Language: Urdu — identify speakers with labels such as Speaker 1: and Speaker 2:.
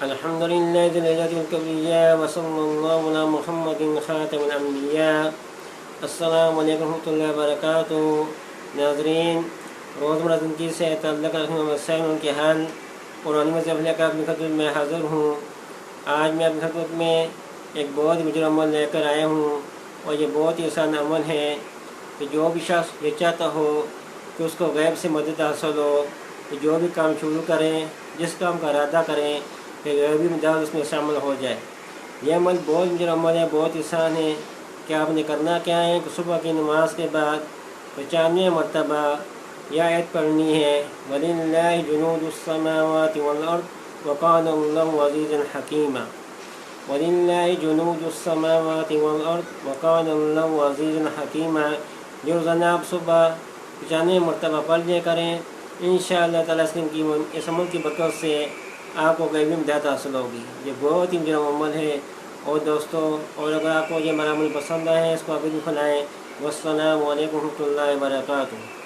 Speaker 1: الحمد لله ذي العزة والكبرياء وصلى الله على محمد خاتم الانبیاء۔ السلام علیکم ورحمۃ اللہ وبرکاتہ۔ ناظرین، روزمرہ زندگی سے تعلق رکھنے مسائل ان کے حل قرآن مجید لے کر اپنی خدمت میں حاضر ہوں۔ آج میں اپنی خدمت میں ایک بہت ہی مجرم عمل لے کر آیا ہوں، اور یہ بہت ہی آسان عمل ہے کہ جو بھی شخص یہ چاہتا ہو کہ اس کو غیب سے مدد حاصل ہو، کہ جو بھی کام شروع کریں، جس کام کا ارادہ کریں کہ غیبی مدد اس میں شامل ہو جائے۔ یہ عمل بہت مجرم عمل ہے، بہت آسان ہے کہ آپ نے کرنا کیا ہے کہ صبح کی نماز کے بعد 95 مرتبہ یہ آیت پڑھنی ہے، وَلِلَّهِ جُنُودُ السَّمَاوَاتِ وَالْأَرْضِ وَكَانَ اللَّهُ عَزِيزًا حَكِيمًا۔ وَلِلَّهِ جُنُودُ السَّمَاوَاتِ وَالْأَرْضِ وَكَانَ اللَّهُ عَزِيزًا حَكِيمًا۔ جو روزانہ آپ صبح 95 مرتبہ پڑھ لیا کریں، انشاءاللہ تعالیٰ اس عمل کی برکت سے آپ کو غیبی امداد حاصل ہوگی۔ یہ بہت ہی مجرم عمل ہے۔ اور دوستو، اور اگر آپ کو یہ ہمارا عمل پسند آئے اس کو آگے بھی پھیلائیں۔ والسلام علیکم ورحمۃ اللہ وبرکاتہ۔